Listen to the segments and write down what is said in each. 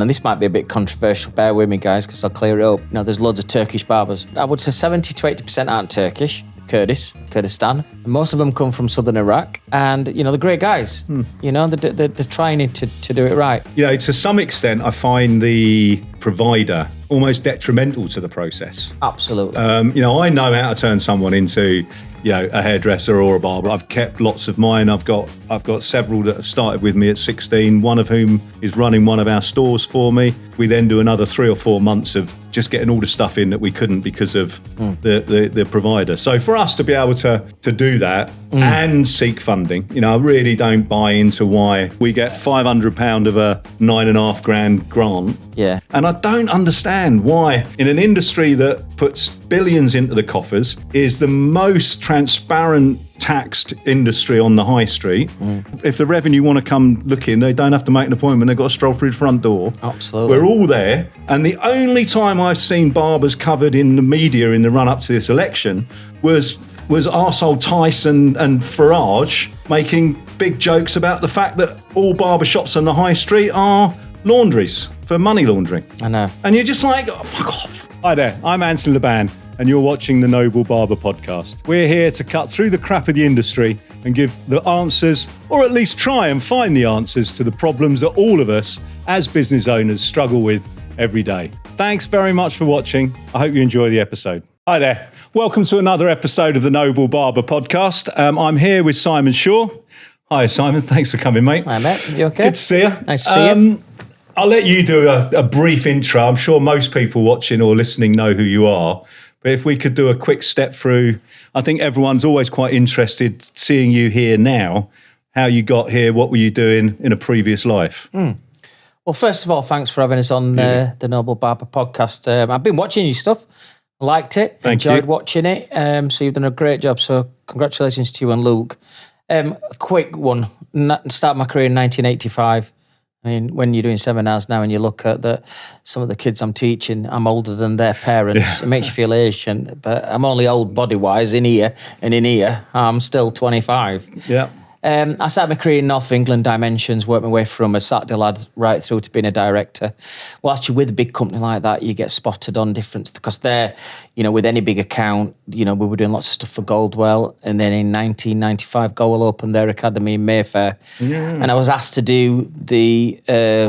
and this might be a bit controversial, bear with me guys, because I'll clear it up. You know, there's loads of Turkish barbers. I would say 70 to 80% aren't Turkish. Kurdistan. And most of them come from southern Iraq, and you know they're great guys. You know they're trying to do it right. You know, to some extent, I find the provider almost detrimental to the process. Absolutely. You know, I know how to turn someone into, you know, a hairdresser or a barber. I've kept lots of mine. I've got several that have started with me at 16. One of whom is running one of our stores for me. We then do another 3 or 4 months of just getting all the stuff in that we couldn't because of the provider. So for us to be able to do that and seek funding, you know, I really don't buy into why we get £500 of a $9,500 grant. Yeah. And I don't understand why, in an industry that puts billions into the coffers, is the most transparent taxed industry on the high street. If the revenue want to come looking, they don't have to make an appointment. They've got to stroll through the front door. Absolutely. We're all there. And the only time I've seen barbers covered in the media in the run-up to this election was arsehole Tyson and Farage making big jokes about the fact that all barbershops on the high street are laundries for money laundering. I know. And you're just like, oh, fuck off. Hi there, I'm Anthony Laban, and you're watching the Noble Barber Podcast. We're here to cut through the crap of the industry and give the answers, or at least try and find the answers to the problems that all of us as business owners struggle with every day. Thanks very much for watching. I hope you enjoy the episode. Hi there. Welcome to another episode of the Noble Barber Podcast. I'm here with Simon Shaw. Hi, Simon. Thanks for coming, mate. Hi, mate. You okay? Good to see you. Nice to see you. I'll let you do a brief intro. I'm sure most people watching or listening know who you are. But if we could do a quick step through, I think everyone's always quite interested seeing you here now, how you got here, what were you doing in a previous life? Well, first of all, thanks for having us on the Noble Barber Podcast. I've been watching your stuff. Liked it. Enjoyed watching it. So you've done a great job. So congratulations to you and Luke. A quick one. Started my career in 1985. I mean, when you're doing seminars now and you look at some of the kids I'm teaching, I'm older than their parents. It makes you feel ancient, but I'm only old body-wise in here, and in here, I'm still 25. Yeah. I started my career in North England Dimensions, worked my way from a Saturday lad right through to being a director. Whilst you're with a big company like that, you get spotted on different, because they're, you know, with any big account, you know, we were doing lots of stuff for Goldwell. And then in 1995, Goldwell opened their academy in Mayfair. And I was asked to do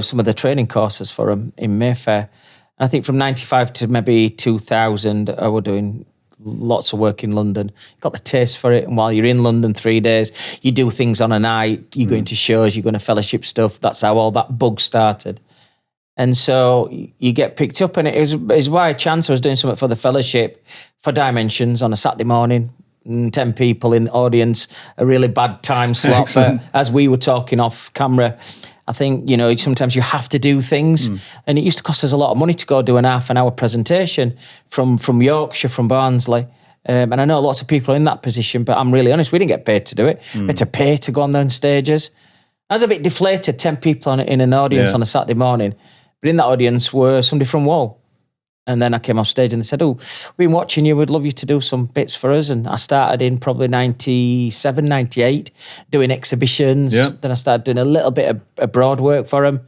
some of the training courses for them in Mayfair. And I think from 95 to maybe 2000, I was doing lots of work in London. Got the taste for it, and while you're in London 3 days, you do things on a night, you go into shows, you go into fellowship stuff. That's how all that bug started. And so you get picked up, and it was by chance I was doing something for the fellowship for Dimensions on a Saturday morning, 10 people in the audience, a really bad time slot. But as we were talking off camera, I think, you know, sometimes you have to do things. And it used to cost us a lot of money to go do an half-an-hour presentation from Yorkshire, from Barnsley. And I know lots of people are in that position, but I'm really honest, we didn't get paid to do it. We had to pay to go on those stages. I was a bit deflated, 10 people in an audience on a Saturday morning. But in that audience were somebody from WAHL. And then I came off stage and they said, "Oh, we've been watching you. We'd love you to do some bits for us." And I started in probably 97, 98, doing exhibitions. Then I started doing a little bit of abroad work for them.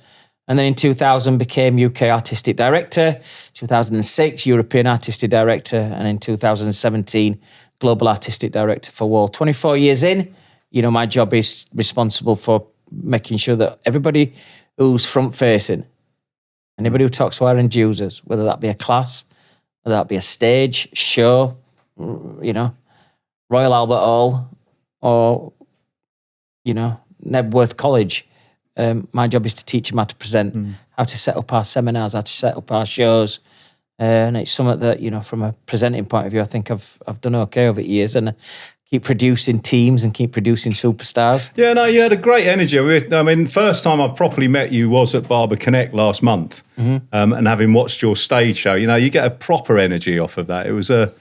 And then in 2000 became UK Artistic Director, 2006 European Artistic Director, and in 2017 Global Artistic Director for WAHL. 24 years in, you know, my job is responsible for making sure that everybody who's front-facing, anybody who talks to our end users, whether that be a class, whether that be a stage, show, you know, Royal Albert Hall, or, you know, Nebworth College, my job is to teach them how to present, how to set up our seminars, how to set up our shows. And it's something that, you know, from a presenting point of view, I think I've done okay over the years, and keep producing teams and keep producing superstars. Yeah, no, you had a great energy. I mean, first time I properly met you was at Barber Connect last month, and having watched your stage show, you know, you get a proper energy off of that. It was a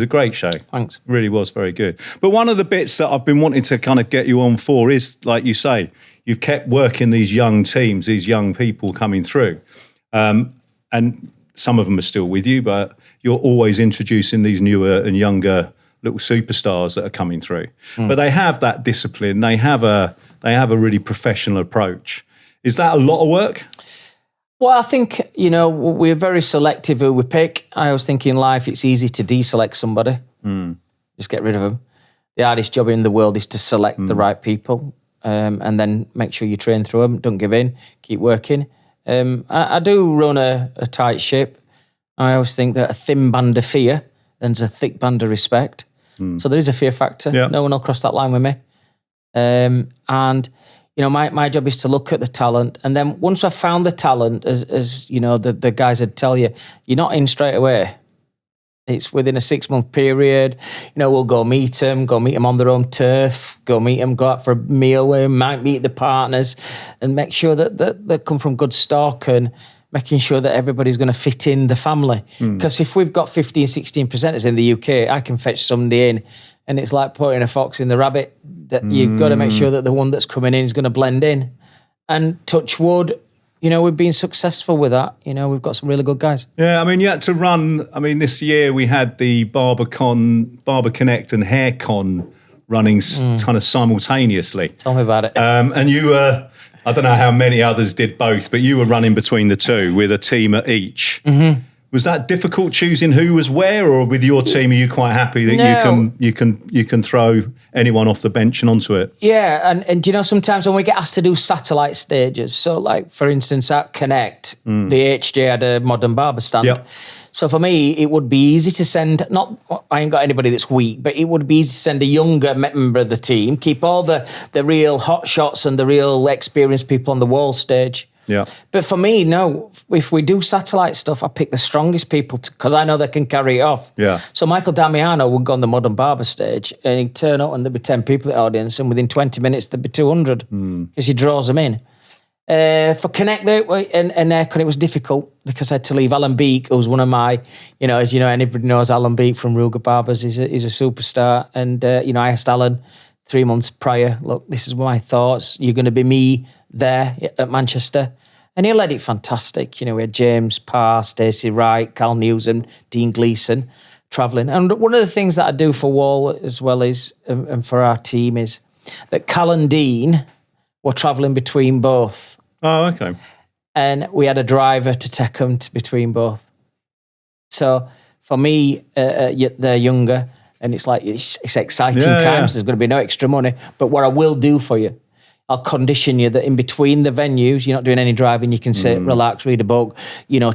great show. Thanks. It really was very good. But one of the bits that I've been wanting to kind of get you on for is, like you say, you've kept working these young teams, these young people coming through, and some of them are still with you, but you're always introducing these newer and younger little superstars that are coming through. But they have that discipline. They have a really professional approach. Is that a lot of work? Well, I think, we're very selective who we pick. I always think in life it's easy to deselect somebody. Just get rid of them. The hardest job in the world is to select the right people, and then make sure you train through them. Don't give in. Keep working. I do run a tight ship. I always think that a thin band of fear and a thick band of respect. So there is a fear factor. Yeah. No one will cross that line with me. And my job is to look at the talent, and then once I've found the talent, as the guys would tell you, you're not in straight away. It's within a 6-month period. We'll go meet them on their own turf, go out for a meal with them, might meet the partners, and make sure that they come from good stock, and making sure that everybody's going to fit in the family. Because if we've got 15, 16 presenters in the UK, I can fetch somebody in, and it's like putting a fox in the rabbit. That you've got to make sure that the one that's coming in is going to blend in. And touch wood, we've been successful with that. We've got some really good guys. Yeah, you had to run. this year we had the Barber Connect and Hair Con running kind of simultaneously. Tell me about it. And you were, I don't know how many others did both, but you were running between the two with a team at each. Mm-hmm. Was that difficult choosing who was where, or with your team, are you quite happy that you can throw anyone off the bench and onto it? Yeah, and sometimes when we get asked to do satellite stages, so like for instance at Connect, the HJ had a modern barber stand. Yep. So for me, it would be easy to send, I ain't got anybody that's weak, but it would be easy to send a younger member of the team, keep all the real hot shots and the real experienced people on the WAHL stage. Yeah. But for me, no, if we do satellite stuff, I pick the strongest people because I know they can carry it off. Yeah. So Michael Damiano would go on the Modern Barber stage and he'd turn up and there'd be 10 people at the audience, and within 20 minutes there'd be 200 because he draws them in. For Connect and Aircon, it was difficult because I had to leave Alan Beek, who was one of my, as you know, anybody knows Alan Beek from Ruger Barbers. He's a superstar. And, I asked Alan 3 months prior, look, this is my thoughts. You're going to be me there at Manchester. And he led it fantastic. We had James Parr, Stacey Wright, Carl Newsom, Dean Gleeson travelling. And one of the things that I do for WAHL as well is, and for our team, is that Cal and Dean were travelling between both. Oh, okay. And we had a driver to take them between both. So for me, they're younger, and it's like it's exciting times. Yeah. There's going to be no extra money. But what I will do for you, I'll condition you that in between the venues, you're not doing any driving. You can sit, relax, read a book,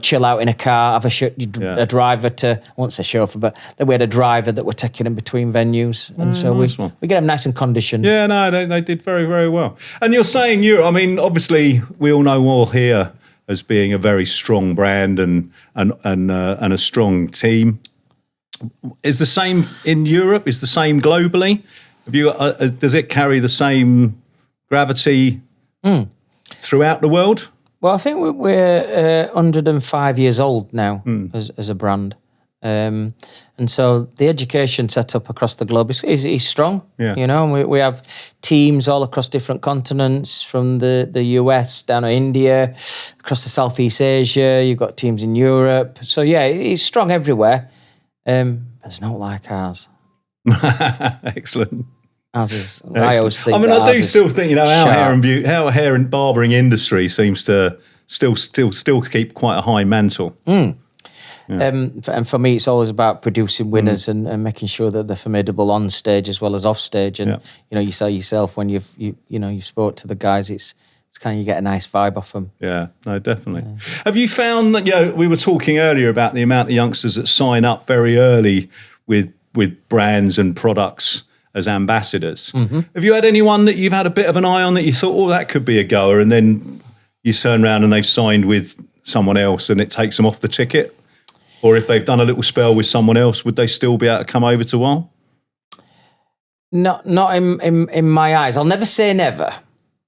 chill out in a car, have a driver to, I won't say chauffeur, but then we had a driver that were taking them between venues. And so we get them nice and conditioned. Yeah, no, they did very, very well. And you're saying Europe, obviously we all know WAHL here as being a very strong brand and a strong team. Is the same in Europe? Is the same globally? Have you? Does it carry the same gravity throughout the world? Well, I think we're 105 years old now as a brand. And so the education set up across the globe is strong. Yeah. And we have teams all across different continents, from the US down to India, across the Southeast Asia. You've got teams in Europe. So, yeah, it's strong everywhere. But it's not like ours. Excellent. Ours is, I always think. I do still think, our hair and barbering industry seems to still keep quite a high mantle. Yeah. And for me, it's always about producing winners and making sure that they're formidable on stage as well as off stage. And you sell yourself when you've spoke to the guys. It's kind of, you get a nice vibe off them. Yeah, no, definitely. Yeah. Have you found that, we were talking earlier about the amount of youngsters that sign up very early with brands and products as ambassadors. Mm-hmm. Have you had anyone that you've had a bit of an eye on that you thought, that could be a goer, and then you turn around and they've signed with someone else and it takes them off the ticket? Or if they've done a little spell with someone else, would they still be able to come over to WAHL? Not in my eyes. I'll never say never.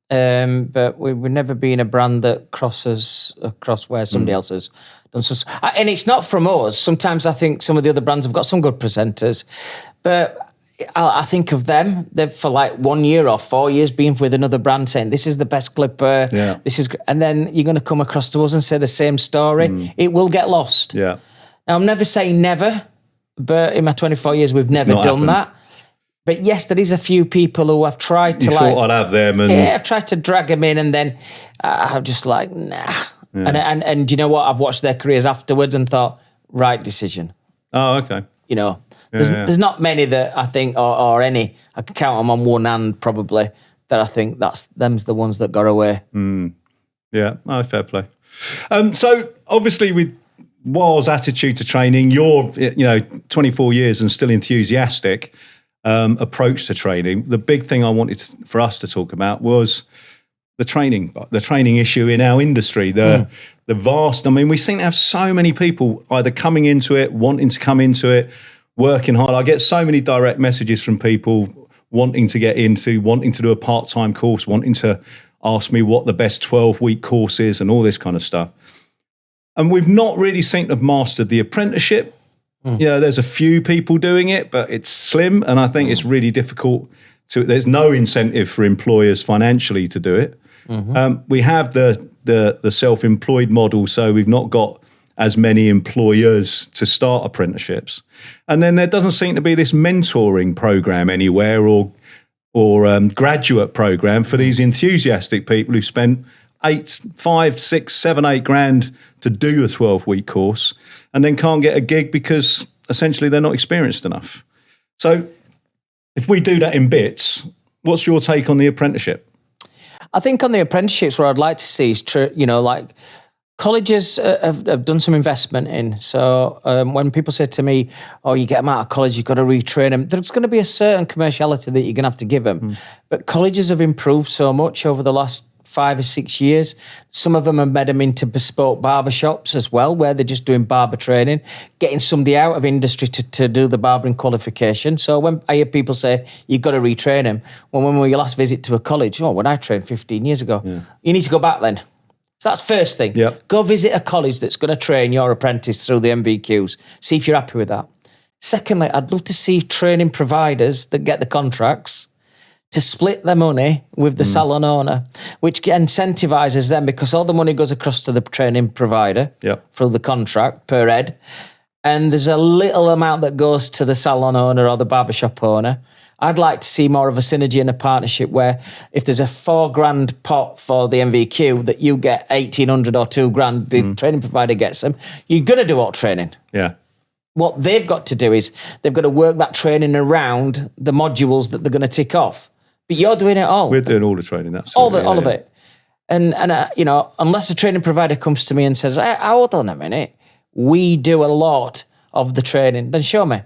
But we've never been a brand that crosses across where somebody else has done. So, and it's not from us. Sometimes I think some of the other brands have got some good presenters, but I think of them, they've for like 1 year or 4 years been with another brand saying, this is the best clipper, this is, and then you're going to come across to us and say the same story. It will get lost. Yeah. Now, I'm never saying never, but in my 24 years, we've never done that. But yes, there is a few people who I've tried to thought I'd have them. And I've tried to drag them in, and then I'm just like, nah. And do you know what? I've watched their careers afterwards and thought, right decision. Oh, okay. You know, there's not many that I think, or any, I can count them on one hand probably, that I think them's the ones that got away. Yeah, fair play. So obviously with WAHL's attitude to training, your 24 years and still enthusiastic approach to training, the big thing I wanted for us to talk about was the training issue in our industry, the vast, I mean, we seem to have so many people either coming into it, wanting to come into it, working hard. I get so many direct messages from people wanting to get into, wanting to do a part-time course, wanting to ask me what the best 12-week course is and all this kind of stuff. And we've not really seemed to have mastered the apprenticeship. There's a few people doing it, but it's slim, and I think it's really difficult there's no incentive for employers financially to do it. We have the self-employed model, so we've not got as many employers to start apprenticeships. And then there doesn't seem to be this mentoring program anywhere or graduate program for these enthusiastic people who spent 5, 6, 7, 8 grand to do a 12-week course and then can't get a gig because essentially they're not experienced enough. So if we do that in bits, what's your take on the apprenticeship? I think on the apprenticeships, what I'd like to see is, like colleges have done some investment in. So when people say to me, oh, you get them out of college, you've got to retrain them, there's going to be a certain commerciality that you're going to have to give them. But colleges have improved so much over the last 5 or 6 years. Some of them have made them into bespoke barber shops as well, where they're just doing barber training, getting somebody out of industry to do the barbering qualification. So when I hear people say, you've got to retrain them, well, when were your last visit to a college? Oh, when I trained 15 years ago. You need to go back then. So that's first thing. Go visit a college that's going to train your apprentice through the MVQs. See if you're happy with that. Secondly, I'd love to see training providers that get the contracts to split their money with the salon owner, which incentivises them because all the money goes across to the training provider through the contract per head. And there's a little amount that goes to the salon owner or the barbershop owner. I'd like to see more of a synergy and a partnership where if there's a £4,000 pot for the MVQ that you get 1,800 or £2,000, the training provider gets them, you're going to do all training. What they've got to do is they've got to work that training around the modules that they're going to tick off. But you're doing it all. We're doing all the training, absolutely. All of it. And unless a training provider comes to me and says, hey, hold on a minute, we do a lot of the training, then show me.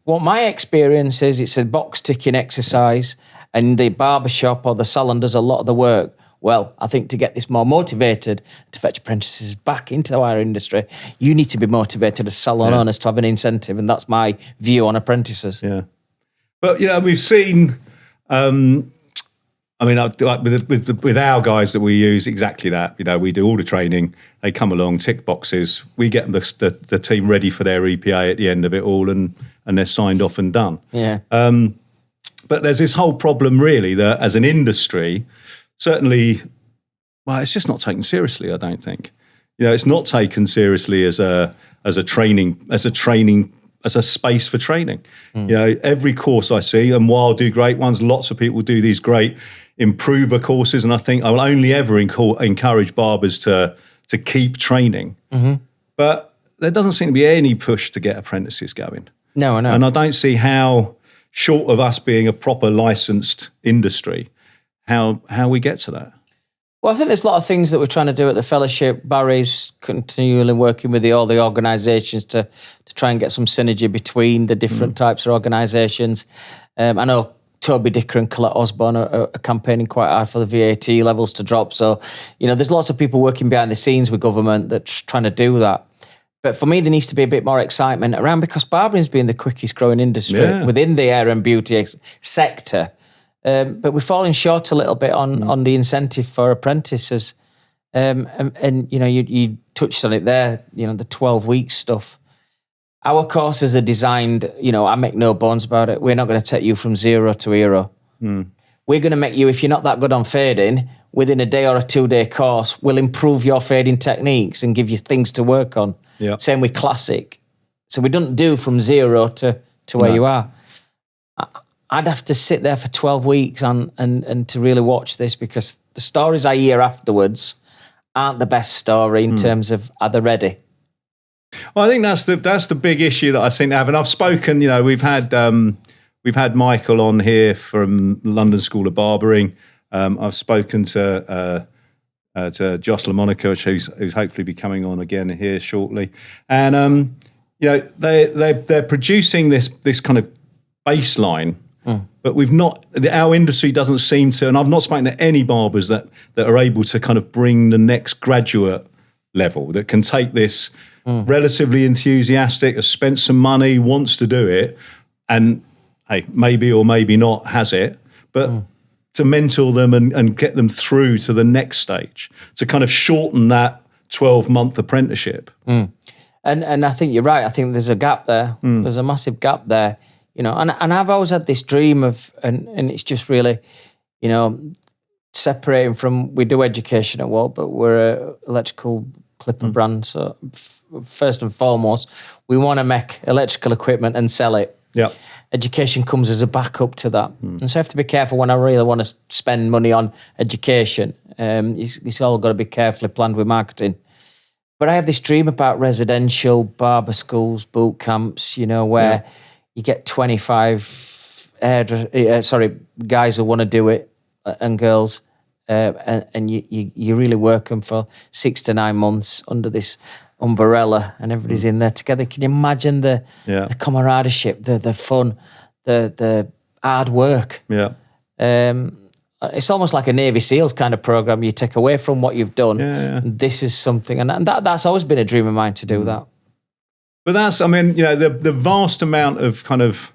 What my experience is, it's a box-ticking exercise and the barbershop or the salon does a lot of the work. Well, I think to get this more motivated to fetch apprentices back into our industry, you need to be motivated as salon owners to have an incentive, and that's my view on apprentices. But, we've seen... with our guys that we use, exactly that. We do all the training. They come along, tick boxes. We get the team ready for their EPA at the end of it all, and they're signed off and done. But there's this whole problem, really, that as an industry, certainly, it's just not taken seriously. I don't think. It's not taken seriously as a space for training. Every course I see, and WAHL do great ones, lots of people do these great improver courses, and I think I will only ever encourage barbers to keep training. But there doesn't seem to be any push to get apprentices going. No, I know. And I don't see how, short of us being a proper licensed industry, how we get to that. Well, I think there's a lot of things that we're trying to do at the fellowship. Barry's continually working with all the organisations to try and get some synergy between the different types of organisations. I know Toby Dicker and Colette Osborne are campaigning quite hard for the VAT levels to drop. So, there's lots of people working behind the scenes with government that's trying to do that. But for me, there needs to be a bit more excitement around, because barbering's been the quickest growing industry within the hair and beauty sector. But we're falling short a little bit on the incentive for apprentices. And you touched on it there, the 12-week stuff. Our courses are designed, I make no bones about it. We're not going to take you from 0 to hero. We're going to make you, if you're not that good on fading, within a day or a 2-day course, we'll improve your fading techniques and give you things to work on. Same with classic. So we don't do from 0 to where you are. I'd have to sit there for 12 weeks and to really watch this, because the stories I hear afterwards aren't the best story in terms of are they ready? Well, I think that's the big issue that I seem to have. And I've spoken, we've had Michael on here from London School of Barbering. I've spoken to Jocelyn Monaco, who's hopefully be coming on again here shortly. And they're producing this kind of baseline, but our industry doesn't seem to, and I've not spoken to any barbers that are able to kind of bring the next graduate level that can take this relatively enthusiastic, has spent some money, wants to do it, and hey, maybe or maybe not has it, but to mentor them and get them through to the next stage, to kind of shorten that 12-month apprenticeship. And I think you're right. I think there's a gap there. There's a massive gap there. And I've always had this dream of, and it's just really, separating from, we do education at WAHL, but we're an electrical clipper brand. So first and foremost, we want to make electrical equipment and sell it. Yeah. Education comes as a backup to that. And so I have to be careful when I really want to spend money on education. It's all got to be carefully planned with marketing. But I have this dream about residential barber schools, boot camps, where you get 25 guys who want to do it and girls, and you really work them for 6 to 9 months under this umbrella, and everybody's in there together. Can you imagine the camaraderie, the fun, the hard work? Yeah. It's almost like a Navy SEALs kind of program. You take away from what you've done. Yeah. This is something, and that's always been a dream of mine to do that. But the vast amount of kind of,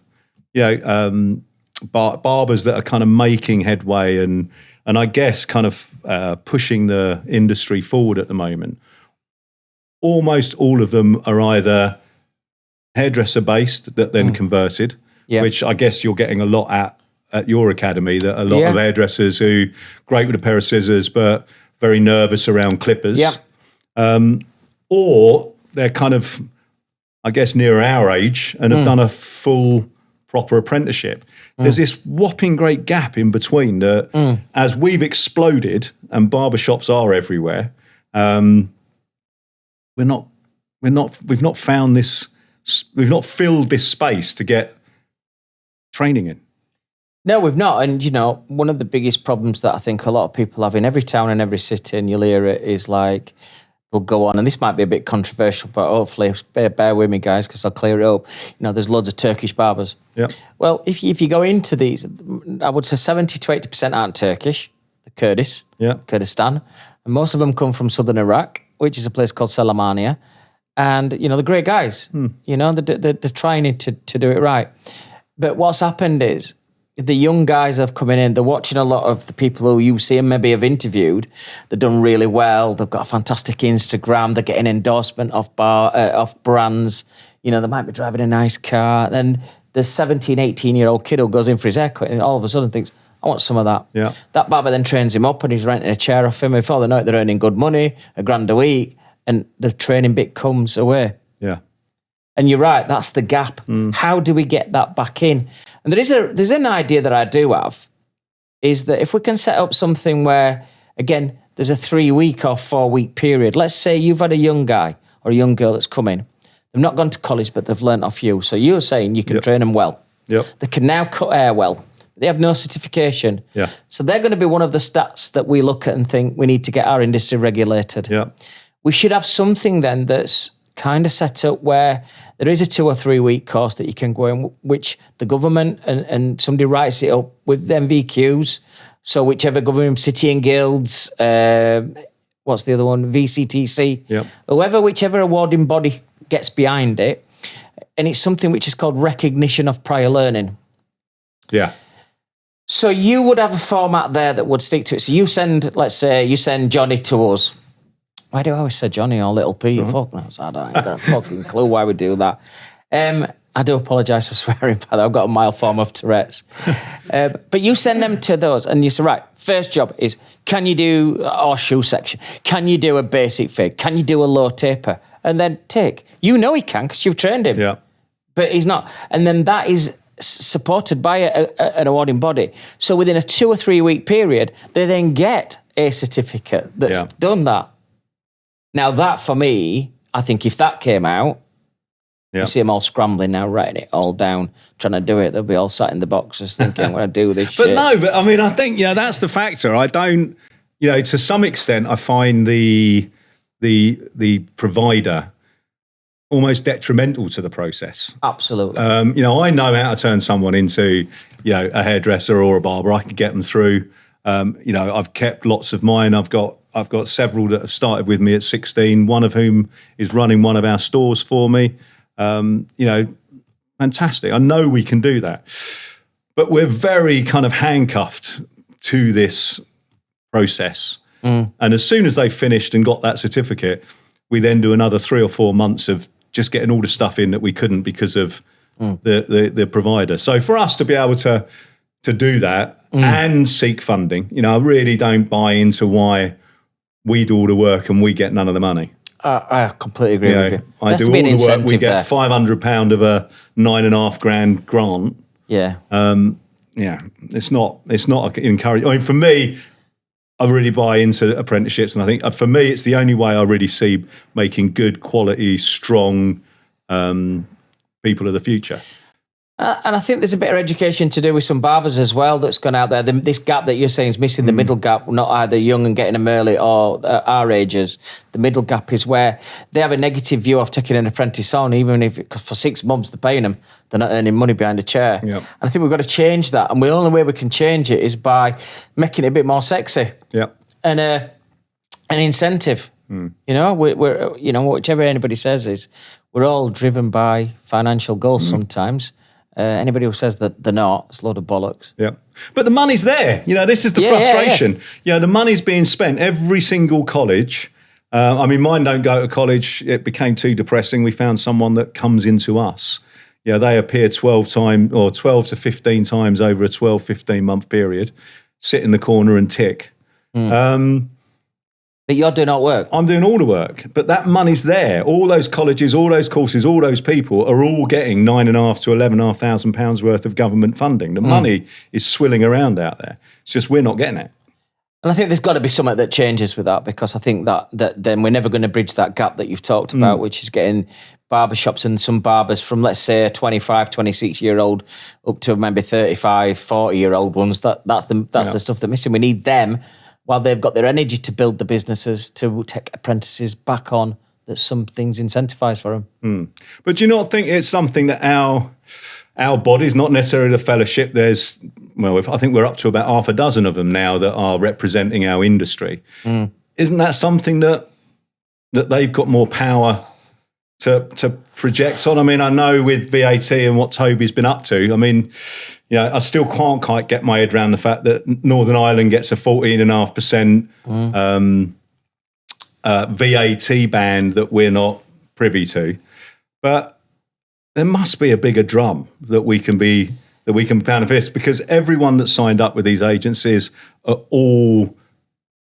barbers that are kind of making headway and I guess kind of pushing the industry forward at the moment. Almost all of them are either hairdresser based that then converted, which I guess you're getting a lot at your academy, that a lot of hairdressers who great with a pair of scissors but very nervous around clippers. Or they're kind of, I guess, near our age and have done a full proper apprenticeship. There's this whopping great gap in between that as we've exploded and barbershops are everywhere, we've not found this, we've not filled this space to get training in. No, we've not. And, one of the biggest problems that I think a lot of people have in every town and every city, and you'll hear it, is like, they'll go on, and this might be a bit controversial, but hopefully bear with me, guys, because I'll clear it up. There's loads of Turkish barbers. Yeah. Well, if you go into these, I would say 70 to 80% aren't Turkish, they're Kurdistan, and most of them come from southern Iraq, which is a place called Selamania, and they're great guys. They're trying to do it right. But what's happened is, the young guys have come in, they're watching a lot of the people who you see and maybe have interviewed. They've done really well. They've got a fantastic Instagram. They're getting endorsement off brands. They might be driving a nice car. Then the 17, 18-year-old kid who goes in for his haircut and all of a sudden thinks, I want some of that. Yeah. That barber then trains him up and he's renting a chair off him. Before they know it, they're earning good money, $1,000 a week, and the training bit comes away. Yeah. And you're right, that's the gap. How do we get that back in? And there's an idea that I do have, is that if we can set up something where, again, there's a 3-week or 4-week period. Let's say you've had a young guy or a young girl that's come in. They've not gone to college, but they've learnt off you. So you're saying you can train them well. Yep. They can now cut hair well. They have no certification. Yeah. So they're going to be one of the stats that we look at and think we need to get our industry regulated. Yeah. We should have something then that's kind of set up where there is a 2 or 3 week course that you can go in, which the government and somebody writes it up with MVQs. So whichever government, city and guilds, what's the other one? VCTC. Whichever awarding body gets behind it. And it's something which is called recognition of prior learning. Yeah. So you would have a format there that would stick to it. So let's say you send Johnny to us. Why do I always say Johnny or Little Peter? Fuck knows. I ain't got a fucking clue why we do that. I do apologise for swearing, but I've got a mild form of Tourette's. But you send them to those and you say, right, first job is, can you do a horseshoe section? Can you do a basic fade? Can you do a low taper? And then take. You know he can because you've trained him. Yeah. But he's not. And then that is supported by an awarding body. So within a 2 or 3 week period, they then get a certificate that's done that. Now that for me, I think if that came out, you see them all scrambling now, writing it all down, trying to do it. They'll be all sat in the boxes thinking, I'm going to do this shit. But I mean, I think, that's the factor. I don't, to some extent, I find the provider almost detrimental to the process. Absolutely. I know how to turn someone into, a hairdresser or a barber. I can get them through. I've kept lots of mine. I've got several that have started with me at 16, one of whom is running one of our stores for me. Fantastic. I know we can do that. But we're very kind of handcuffed to this process. And as soon as they've finished and got that certificate, we then do another 3 or 4 months of just getting all the stuff in that we couldn't because of the provider. So for us to be able to do that and seek funding, I really don't buy into why we do all the work and we get none of the money. I completely agree with you. I do all the work. We get £500 of a $9,500 grant. Yeah. It's not encouraging. I mean, for me, I really buy into apprenticeships, and I think for me, it's the only way I really see making good, quality, strong people of the future. And I think there's a bit of education to do with some barbers as well that's gone out there. This gap that you're saying is missing, the middle gap, not either young and getting them early or our ages. The middle gap is where they have a negative view of taking an apprentice on, even if for 6 months they're paying them, they're not earning money behind a chair. Yep. And I think we've got to change that. And the only way we can change it is by making it a bit more sexy. Yep. And an incentive. We're whichever anybody says is, we're all driven by financial goals sometimes. Anybody who says that they're not, it's a load of bollocks. Yeah. But the money's there. This is the frustration. Yeah. The money's being spent. Every single college. Mine don't go to college. It became too depressing. We found someone that comes into us. They appear 12 to 15 times over a 12, 15-month period, sit in the corner and tick. But you're doing all work. I'm doing all the work. But that money's there. All those colleges, all those courses, all those people are all getting £9,500 to £11,500 worth of government funding. The money is swilling around out there. It's just we're not getting it. And I think there's got to be something that changes with that, because I think that then we're never going to bridge that gap that you've talked about, which is getting barbershops and some barbers from, let's say, a 25, 26-year-old up to maybe 35, 40-year-old ones. That's the stuff that's missing. We need them, while they've got their energy to build the businesses, to take apprentices back on, that some things incentivise for them. But do you not think it's something that our bodies, not necessarily the fellowship, I think we're up to about half a dozen of them now that are representing our industry. Isn't that something that they've got more power to project on? I mean, I know with VAT and what Toby's been up to, I still can't quite get my head around the fact that Northern Ireland gets a 14.5% VAT band that we're not privy to. But there must be a bigger drum that we can pound fist, because everyone that's signed up with these agencies are all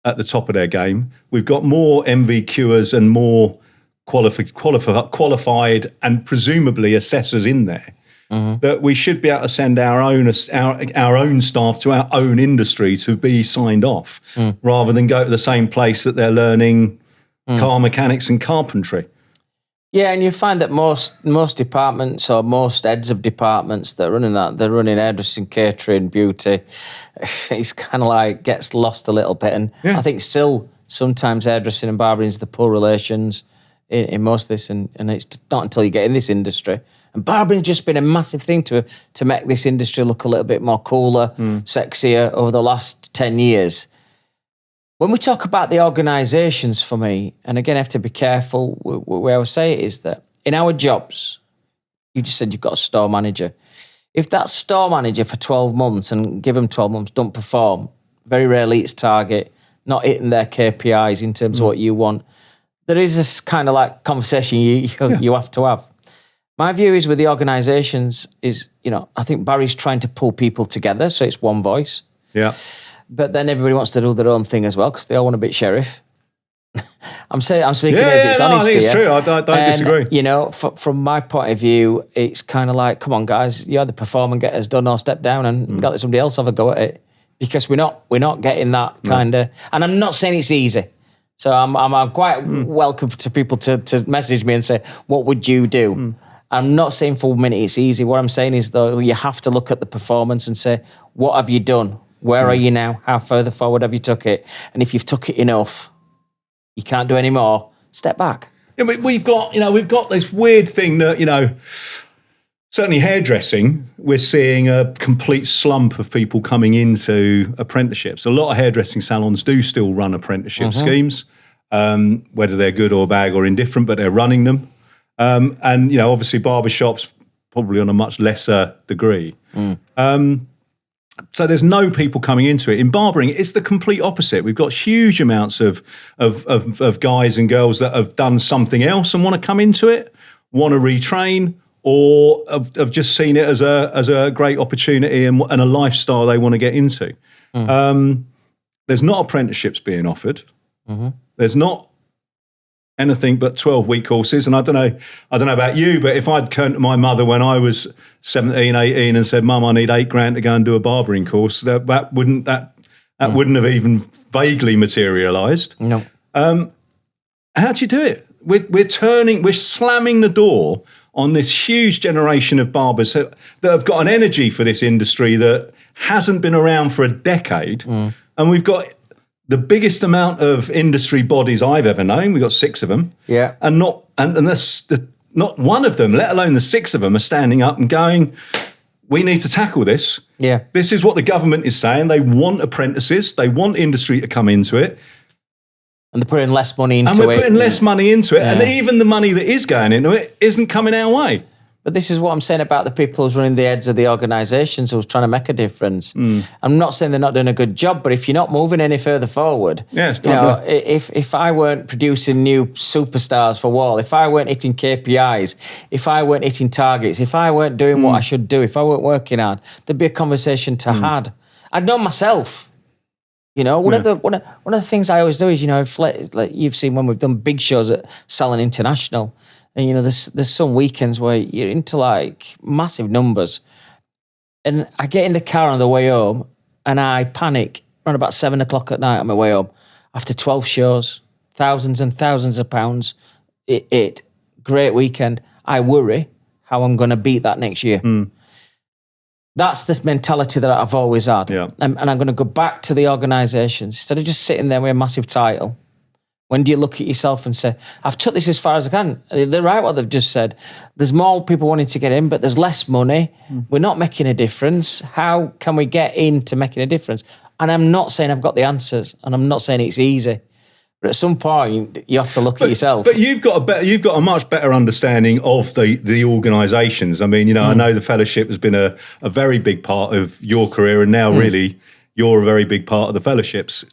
at the top of their game. We've got more MVQers and more qualified and presumably assessors in there. That we should be able to send our own staff to our own industry to be signed off, rather than go to the same place that they're learning car mechanics and carpentry. Yeah, and you find that most departments, or most heads of departments that are running that, they're running hairdressing, catering, beauty. It's kind of like gets lost a little bit. And I think still sometimes hairdressing and barbering is the poor relations in most of this, and it's not until you get in this industry. And barbering's just been a massive thing to make this industry look a little bit more cooler, sexier over the last 10 years. When we talk about the organisations, for me, and again, I have to be careful where I say it, is that in our jobs, you just said you've got a store manager. If that store manager for 12 months, and give them 12 months, don't perform, very rarely it's target, not hitting their KPIs in terms of what you want, there is this kind of like conversation you have to have. My view is with the organisations is, I think Barry's trying to pull people together, so it's one voice. Yeah. But then everybody wants to do their own thing as well, because they all want to beat sheriff. I'm speaking as it's honest. I think it's true. I don't disagree. From my point of view, it's kind of like, come on, guys, you either perform and get us done, or step down and let somebody else have a go at it, because we're not getting that kind of. And I'm not saying it's easy. So I'm quite welcome to people to message me and say, what would you do? I'm not saying for 1 minute it's easy. What I'm saying is, though, you have to look at the performance and say, what have you done? Where are you now? How further forward have you took it? And if you've took it enough, you can't do any more, step back. Yeah, but we've got this weird thing that, certainly hairdressing, we're seeing a complete slump of people coming into apprenticeships. A lot of hairdressing salons do still run apprenticeship schemes, whether they're good or bad or indifferent, but they're running them. And, obviously barbershops probably on a much lesser degree. So there's no people coming into it. In barbering, it's the complete opposite. We've got huge amounts of guys and girls that have done something else and want to come into it, want to retrain, or have just seen it as a great opportunity and a lifestyle they want to get into. There's not apprenticeships being offered. There's not anything but 12-week courses. And I don't know about you, but if I'd turned to my mother when I was 17, 18 and said, Mum, I need $8,000 to go and do a barbering course, that wouldn't have even vaguely materialised. No. How do you do it? We're slamming the door on this huge generation of barbers that have got an energy for this industry that hasn't been around for a decade. And we've got the biggest amount of industry bodies I've ever known. We've got 6 of them. Yeah. And not one of them, let alone the 6 of them, are standing up and going, we need to tackle this. Yeah. This is what the government is saying. They want apprentices. They want industry to come into it. And they're putting less money into it. And we're putting less money into it. Yeah. And even the money that is going into it isn't coming our way. But this is what I'm saying about the people who's running the heads of the organisations who's trying to make a difference. I'm not saying they're not doing a good job, but if you're not moving any further forward, if I weren't producing new superstars for WAHL, if I weren't hitting KPIs, if I weren't hitting targets, if I weren't doing what I should do, if I weren't working hard, there'd be a conversation to had. I'd know myself. One of the things I always do is, like you've seen when we've done big shows at Salon International, and there's some weekends where you're into like massive numbers, and I get in the car on the way home and I panic around about 7 o'clock at night on my way home after 12 shows, thousands and thousands of pounds. Great weekend. I worry how I'm going to beat that next year. That's the mentality that I've always had. Yeah. And I'm going to go back to the organisations. Instead of just sitting there with a massive title, when do you look at yourself and say, I've took this as far as I can? They're right what they've just said. There's more people wanting to get in, but there's less money. We're not making a difference. How can we get into making a difference? And I'm not saying I've got the answers, and I'm not saying it's easy. But at some point, you have to look at yourself. But you've got a much better understanding of the organisations. I mean, I know the fellowship has been a very big part of your career, and now really you're a very big part of the fellowships.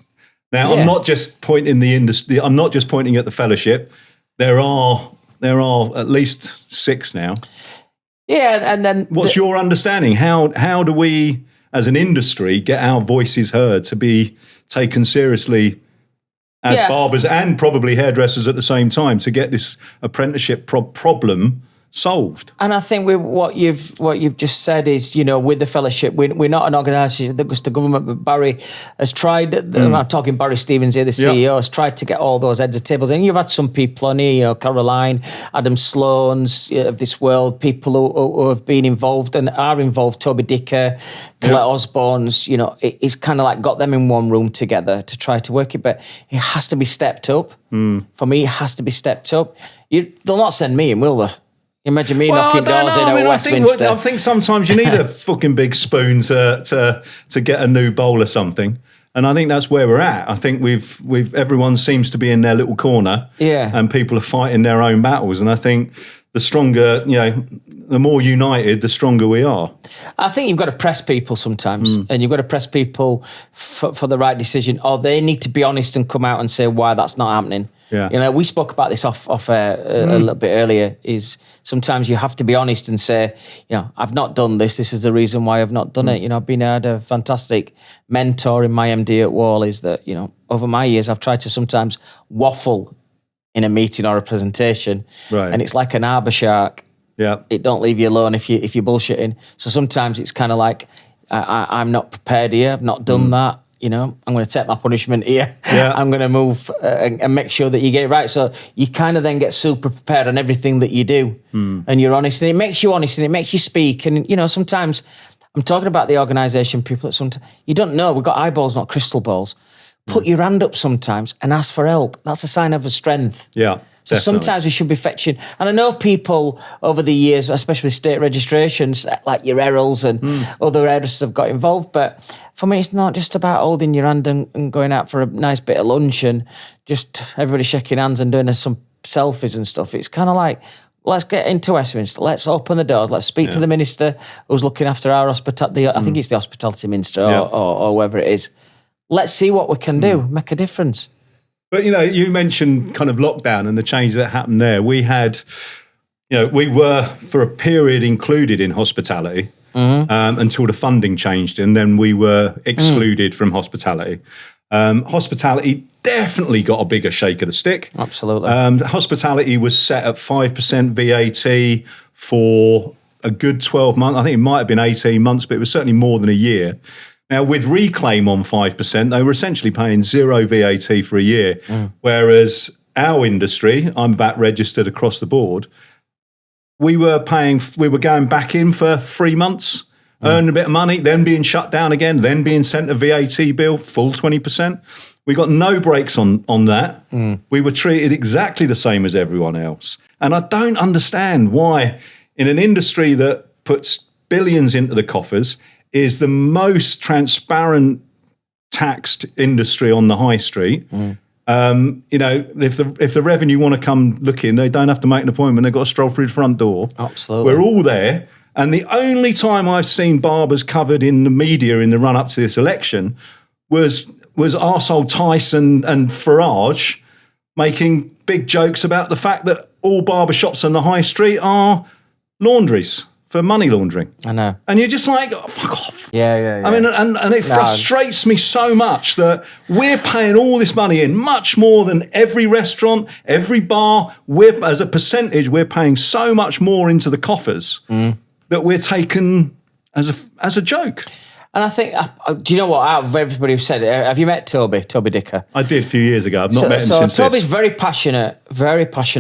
Now, I'm not just pointing the industry. I'm not just pointing at the fellowship. There are at least 6 now. Yeah, and then what's your understanding? How do we, as an industry, get our voices heard to be taken seriously as barbers and probably hairdressers at the same time to get this apprenticeship problem solved? And I think with what you've just said is, with the fellowship, we're not an organisation that goes to government, but Barry has tried, I'm talking Barry Stevens here, the CEO, has tried to get all those heads of tables. And you've had some people on here, Caroline, Adam Sloan's of this world, people who have been involved and are involved, Toby Dicker, Colette Osborne's, it's kind of like got them in one room together to try to work it, but it has to be stepped up. For me, it has to be stepped up. They'll not send me in, will they? Imagine me knocking doors in Westminster. I think sometimes you need a fucking big spoon to get a new bowl or something. And I think that's where we're at. I think everyone seems to be in their little corner. Yeah. And people are fighting their own battles. And I think the stronger, the more united, the stronger we are. I think you've got to press people sometimes, and you've got to press people for the right decision, or they need to be honest and come out and say why that's not happening. Yeah. We spoke about this off a little bit earlier, is sometimes you have to be honest and say, I've not done this. This is the reason why I've not done it. I've had a fantastic mentor in my MD at WAHL, is that, over my years, I've tried to sometimes waffle in a meeting or a presentation. Right. And it's like an arbor shark. Yeah. It don't leave you alone if you're bullshitting. So sometimes it's kind of like, I'm not prepared here. I've not done that. I'm going to take my punishment here. Yeah. I'm going to move and make sure that you get it right. So you kind of then get super prepared on everything that you do, and you're honest, and it makes you honest, and it makes you speak. And sometimes I'm talking about the organisation people that sometimes you don't know. We've got eyeballs, not crystal balls. Put your hand up sometimes and ask for help. That's a sign of a strength. Yeah. So sometimes we should be fetching. And I know people over the years, especially state registrations, like your heralds and other hairdressers have got involved. But for me, it's not just about holding your hand and going out for a nice bit of lunch and just everybody shaking hands and doing some selfies and stuff. It's kind of like, let's get into Westminster. Let's open the doors. Let's speak to the minister who's looking after our hospitality. I think it's the hospitality minister or whoever it is. Let's see what we can do, make a difference. But, you mentioned kind of lockdown and the change that happened there. We had, we were for a period included in hospitality until the funding changed, and then we were excluded from hospitality. Hospitality definitely got a bigger shake of the stick. Absolutely. Hospitality was set at 5% VAT for a good 12 months. I think it might have been 18 months, but it was certainly more than a year. Now, with Reclaim on 5%, they were essentially paying zero VAT for a year, whereas our industry, I'm VAT registered across the board, we were going back in for 3 months, earning a bit of money, then being shut down again, then being sent a VAT bill, full 20%. We got no breaks on that. We were treated exactly the same as everyone else. And I don't understand why, in an industry that puts billions into the coffers, is the most transparent taxed industry on the high street. If the revenue want to come looking, they don't have to make an appointment. They've got to stroll through the front door. Absolutely. We're all there. And the only time I've seen barbers covered in the media in the run up to this election was arsehole Tyson and Farage making big jokes about the fact that all barbershops on the high street are laundries for money laundering. I know. And you're just like, oh, fuck off. Yeah. I mean, and it frustrates me so much that we're paying all this money in, much more than every restaurant, every bar. As a percentage, we're paying so much more into the coffers that we're taken as a joke. And I think, do you know what, out of everybody who said it, have you met Toby Dicker? I did a few years ago. I've not met him since. Toby's very passionate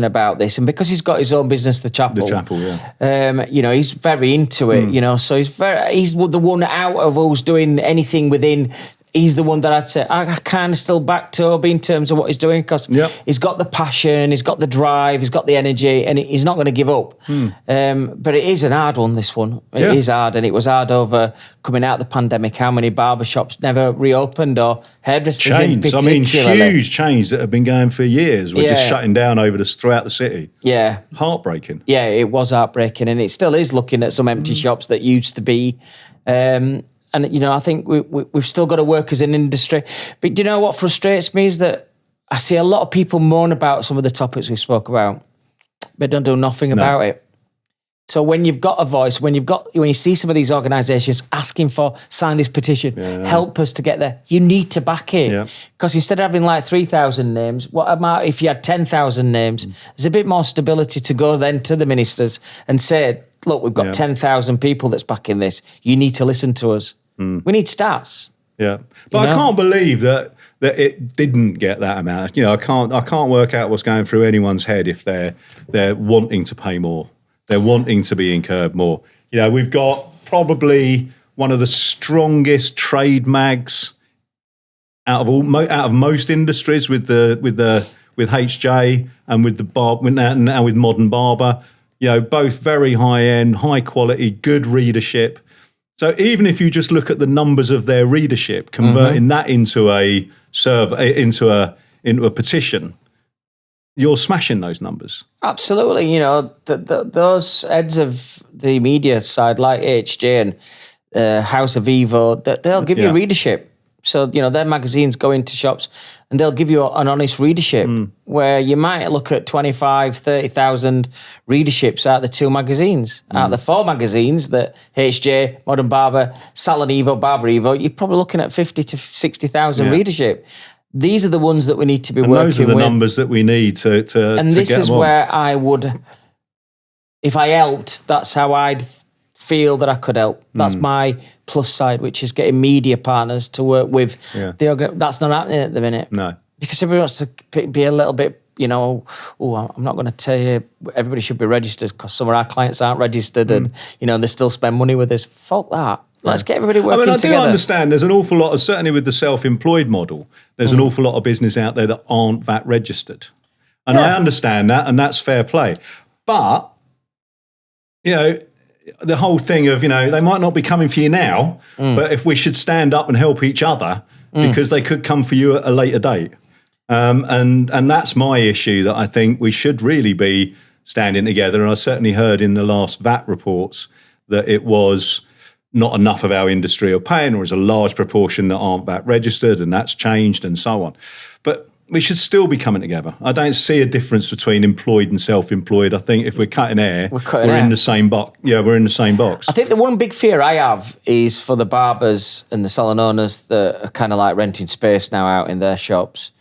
about this. And because he's got his own business, The Chapel. The Chapel, yeah. He's very into it, so he's the one out of who's doing anything within. He's the one that I'd say, I kind of still back Toby in terms of what he's doing, because he's got the passion, he's got the drive, he's got the energy, and he's not going to give up. But it is an hard one, this one. It is hard, and it was hard over coming out of the pandemic, how many barbershops never reopened, or hairdressers in particular. I mean, huge chains that have been going for years were just shutting down throughout the city. Yeah. Heartbreaking. Yeah, it was heartbreaking, and it still is, looking at some empty shops that used to be... And, I think we've still got to work as an industry. But do you know what frustrates me is that I see a lot of people moan about some of the topics we spoke about, but don't do nothing about it. So when you've got a voice, when you see some of these organisations asking for, sign this petition, help us to get there, you need to back it. Because instead of having like 3,000 names, what about if you had 10,000 names? There's a bit more stability to go then to the ministers and say, look, we've got 10,000 people that's backing this. You need to listen to us. We need stats. Yeah, but I can't believe that it didn't get that amount. I can't work out what's going through anyone's head if they're wanting to pay more. They're wanting to be incurred more. We've got probably one of the strongest trade mags out of most industries with HJ and with the Barber, now with Modern Barber. Both very high end, high quality, good readership. So even if you just look at the numbers of their readership, converting that into a into a petition, you're smashing those numbers. Absolutely. Those heads of the media side, like HJ and House of Evo, they'll give you readership. So, their magazines go into shops and they'll give you an honest readership where you might look at 25, 30,000 readerships out of the two magazines. Out of the four magazines that HJ, Modern Barber, Salon Evo, Barber Evo, you're probably looking at 50 to 60,000 readership. These are the ones that we need to be working with. Those are the numbers that we need to And this is where I would, if I helped, that's how I'd feel that I could help. That's my plus side, which is getting media partners to work with that's not happening at the minute. No. Because everybody wants to be a little bit, I'm not going to tell you everybody should be registered because some of our clients aren't registered and, they still spend money with us. Fuck that. Let's get everybody working together. I do understand there's an awful lot of, certainly with the self-employed model, there's an awful lot of business out there that aren't VAT registered. And I understand that, and that's fair play. But, the whole thing of, they might not be coming for you now, but if we should stand up and help each other because they could come for you at a later date. And that's my issue, that I think we should really be standing together. And I certainly heard in the last VAT reports that it was not enough of our industry are paying, or is a large proportion that aren't VAT registered, and that's changed and so on. But we should still be coming together. I don't see a difference between employed and self-employed. I think if we're cutting hair, we're in the same box. Yeah, we're in the same box. I think the one big fear I have is for the barbers and the salon owners that are kind of like renting space now out in their shops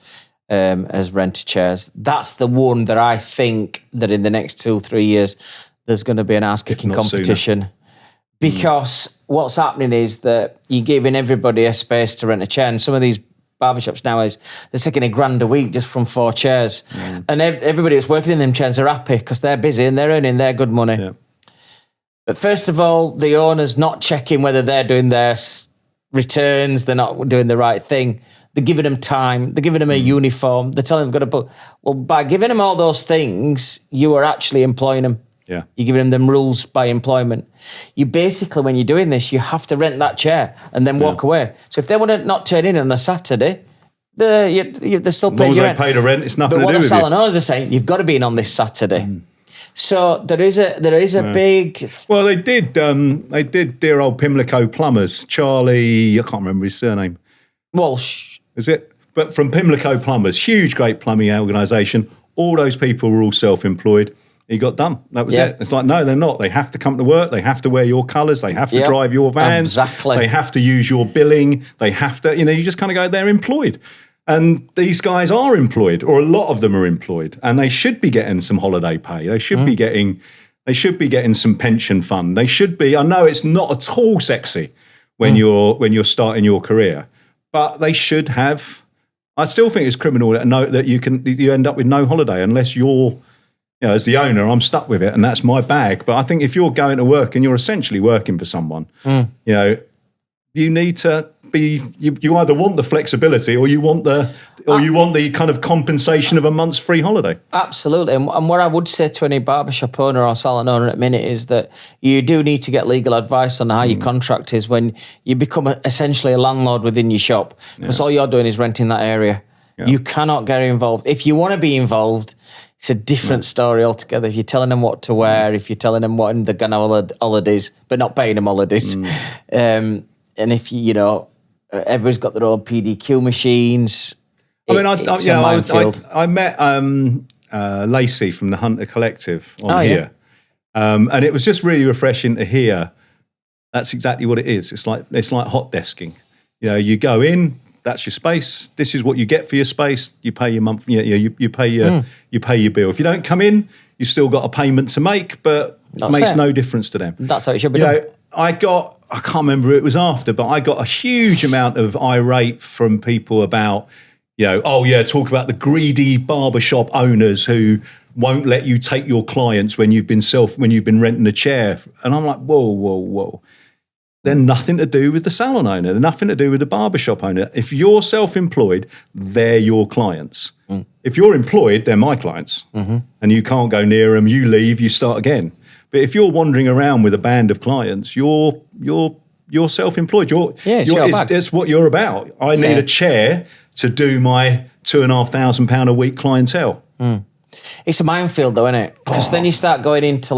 as rented chairs. That's the one that I think that in the next 2 or 3 years, there's going to be an ass-kicking competition. Sooner. Because what's happening is that you're giving everybody a space to rent a chair, and some of these barbershops now they're taking $1,000 a week just from 4 chairs. And everybody that's working in them chairs are happy because they're busy and they're earning their good money. Yeah. But first of all, the owner's not checking whether they're doing their returns, they're not doing the right thing. They're giving them time, they're giving them a uniform, they're telling them they've got to put... Well, by giving them all those things, you are actually employing them. Yeah. You're giving them rules by employment. You basically, when you're doing this, you have to rent that chair and then walk away. So if they want to not turn in on a Saturday, they're still paying your rent. As long as they pay the rent, it's nothing to do with it. But what the salon owners are saying, you've got to be in on this Saturday. So there is a big... Well, they did dear old Pimlico Plumbers, Charlie, I can't remember his surname. Walsh. Is it? But from Pimlico Plumbers, huge, great plumbing organisation. All those people were all self-employed. He got done. That was it. It's like, no, they're not. They have to come to work. They have to wear your colours. They have to drive your vans. Exactly. They have to use your billing. They have to, you just kind of go, they're employed. And these guys are employed, or a lot of them are employed, and they should be getting some holiday pay. They should be getting some pension fund. They should be, I know it's not at all sexy when you're starting your career, but they should have, I still think it's criminal that you end up with no holiday unless you're, as the owner, I'm stuck with it, and that's my bag. But I think if you're going to work and you're essentially working for someone, you need to be. You either want the flexibility, or you want the kind of compensation of a month's free holiday. Absolutely. And what I would say to any barbershop owner or salon owner at the minute is that you do need to get legal advice on how your contract is when you become essentially a landlord within your shop, because all you're doing is renting that area. Yeah. You cannot get involved. If you want to be involved, it's a different story altogether. If you're telling them what to wear, if you're telling them when they're going to holidays, but not paying them holidays. And if everybody's got their own PDQ machines. I met Lacey from the Hunter Collective on here. And it was just really refreshing to hear that's exactly what it is. It's like hot desking. You go in, that's your space. This is what you get for your space. You pay your month. You pay your bill. If you don't come in, you've still got a payment to make, but it makes no difference to them. That's how it should be done. I can't remember who it was after, but I got a huge amount of irate from people about, talk about the greedy barbershop owners who won't let you take your clients when you've been renting a chair. And I'm like, whoa. They're nothing to do with the salon owner. They're nothing to do with the barbershop owner. If you're self-employed, they're your clients. If you're employed, they're my clients. And you can't go near them. You leave, you start again. But if you're wandering around with a band of clients, you're self-employed. It's what you're about. I need a chair to do my £2,500 a week clientele. It's a minefield though, isn't it? Because then you start going into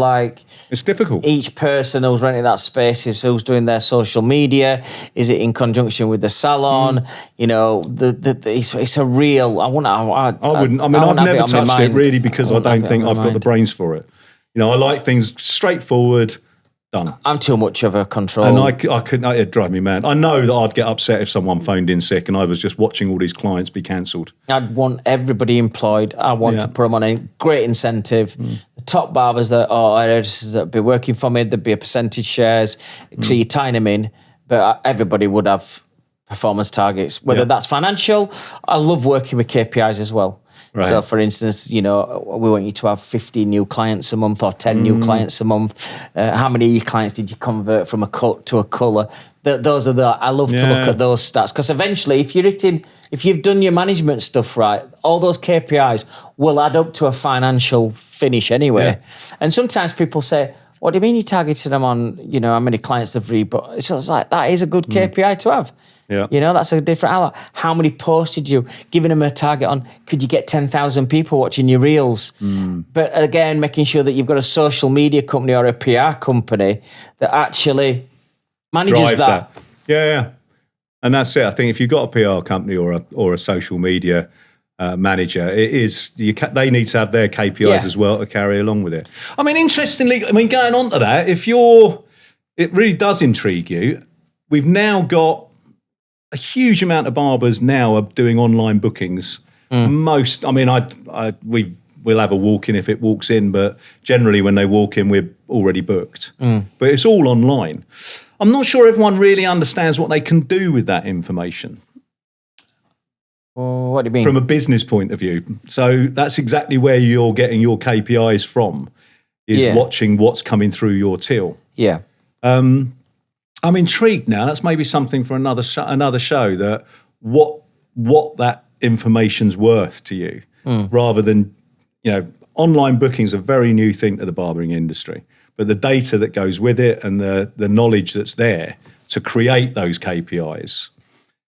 it's difficult. Each person who's renting that space is who's doing their social media. Is it in conjunction with the salon? It's a real. I've never touched it really because I don't think I've got the brains for it. I like things straightforward, done. I'm too much of a control. And I couldn't, it'd drive me mad. I know that I'd get upset if someone phoned in sick and I was just watching all these clients be cancelled. I'd want everybody employed. I want to put them on a great incentive. The top barbers that be working for me, there'd be a percentage shares. So you tie them in. but everybody would have performance targets, whether that's financial. I love working with KPIs as well. Right. So, for instance, we want you to have 50 new clients a month or 10 new clients a month. How many of your clients did you convert from a cut to a colour? Those are I love to look at those stats, because eventually, if you've done your management stuff right, all those KPIs will add up to a financial finish anyway. Yeah. And sometimes people say, what do you mean you targeted them on, how many clients they've rebought? It's just like, that is a good KPI to have. Yeah. That's a different element. How many posts did you? Giving them a target on, could you get 10,000 people watching your reels? But again, making sure that you've got a social media company or a PR company that actually manages drives that. Yeah. And that's it. I think if you've got a PR company or a social media manager, they need to have their KPIs as well to carry along with it. I mean, interestingly, going on to that, it really does intrigue you. We've now got a huge amount of barbers now are doing online bookings. We'll have a walk-in if it walks in, but generally when they walk in, we're already booked. But it's all online. I'm not sure everyone really understands what they can do with that information. What do you mean? From a business point of view. So that's exactly where you're getting your KPIs from, is watching what's coming through your till. Yeah. I'm intrigued now. That's maybe something for another show, that what that information's worth to you, rather than, online booking's a very new thing to the barbering industry, but the data that goes with it and the knowledge that's there to create those KPIs.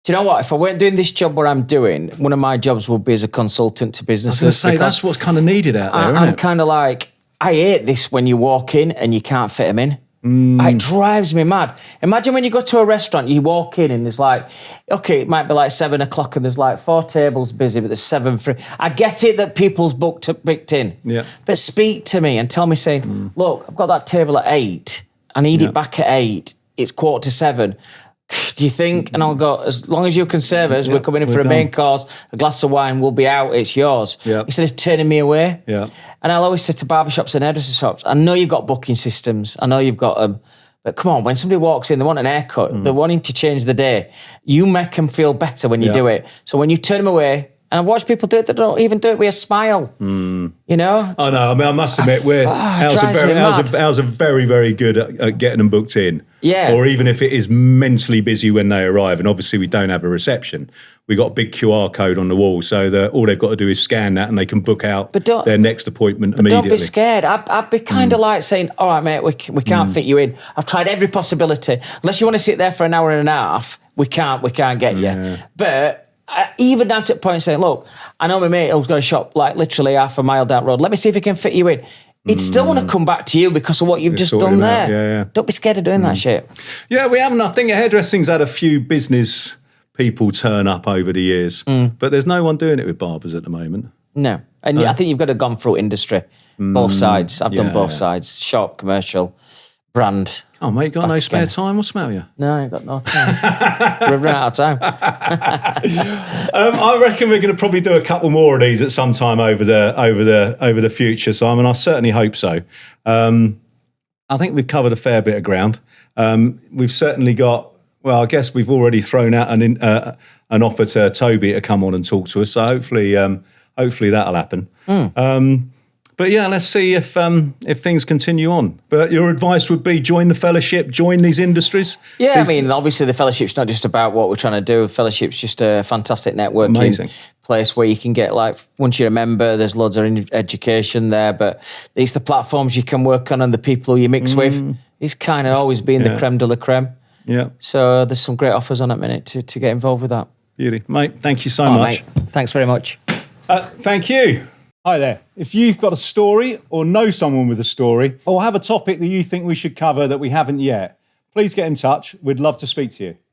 Do you know what? If I weren't doing this job where I'm doing, one of my jobs would be as a consultant to businesses. I was going to say, that's what's kind of needed out there, isn't it? I'm kind of like, I hate this when you walk in and you can't fit them in. It drives me mad. Imagine when you go to a restaurant, you walk in and there's like, okay, it might be like 7 o'clock and there's like 4 tables busy, but there's 7 free. I get it that people's booked in. Yeah. But speak to me and tell me, saying, look, I've got that table at 8. I need it back at 8. It's 6:45. Do you think? And I'll go, as long as you can serve us, we're coming in for a main course, a glass of wine, we'll be out, it's yours. Yeah. Instead of turning me away. Yeah. And I'll always say to barbershops and hairdresser shops, I know you've got booking systems, I know you've got them, but come on, when somebody walks in, they want an haircut, they're wanting to change the day, you make them feel better when you do it. So when you turn them away, and I've watched people do it that don't even do it with a smile. I know. I must admit, ours are very, very good at getting them booked in. Yeah. Or even if it is mentally busy when they arrive, and obviously we don't have a reception, we got a big QR code on the wall, so that all they've got to do is scan that and they can book out their next appointment immediately. Don't be scared. I'd be kind of like saying, all right, mate, we can't fit you in. I've tried every possibility. Unless you want to sit there for an hour and a half, we can't get you. But even down to the point of saying, look, I know my mate who's got a shop like literally half a mile down the road. Let me see if he can fit you in. He'd still want to come back to you because of what you've just done there. Yeah. Don't be scared of doing that shit. Yeah, we haven't. I think hairdressing's had a few business people turn up over the years, but there's no one doing it with barbers at the moment. No. And I think you've got to gone through industry, both sides. I've done both sides, shop, commercial, brand. Oh, mate, you got no spare time? What's the matter with you? No, I've got no time. We've run out of time. I reckon we're going to probably do a couple more of these at some time over the future, Simon. I certainly hope so. I think we've covered a fair bit of ground. We've certainly got. Well, I guess we've already thrown out an offer to Toby to come on and talk to us. So hopefully that'll happen. But yeah, let's see if things continue on. But your advice would be join the fellowship, join these industries? Yeah, I mean, obviously the fellowship's not just about what we're trying to do. The fellowship's just a fantastic networking place where you can get, like, once you're a member, there's loads of education there, but it's the platforms you can work on and the people you mix with. It's kind of always been the creme de la creme. Yeah. So there's some great offers on at the minute to get involved with that. Beauty. Mate, thank you so much. Mate, thanks very much. Thank you. Hi there. If you've got a story or know someone with a story or have a topic that you think we should cover that we haven't yet, please get in touch. We'd love to speak to you.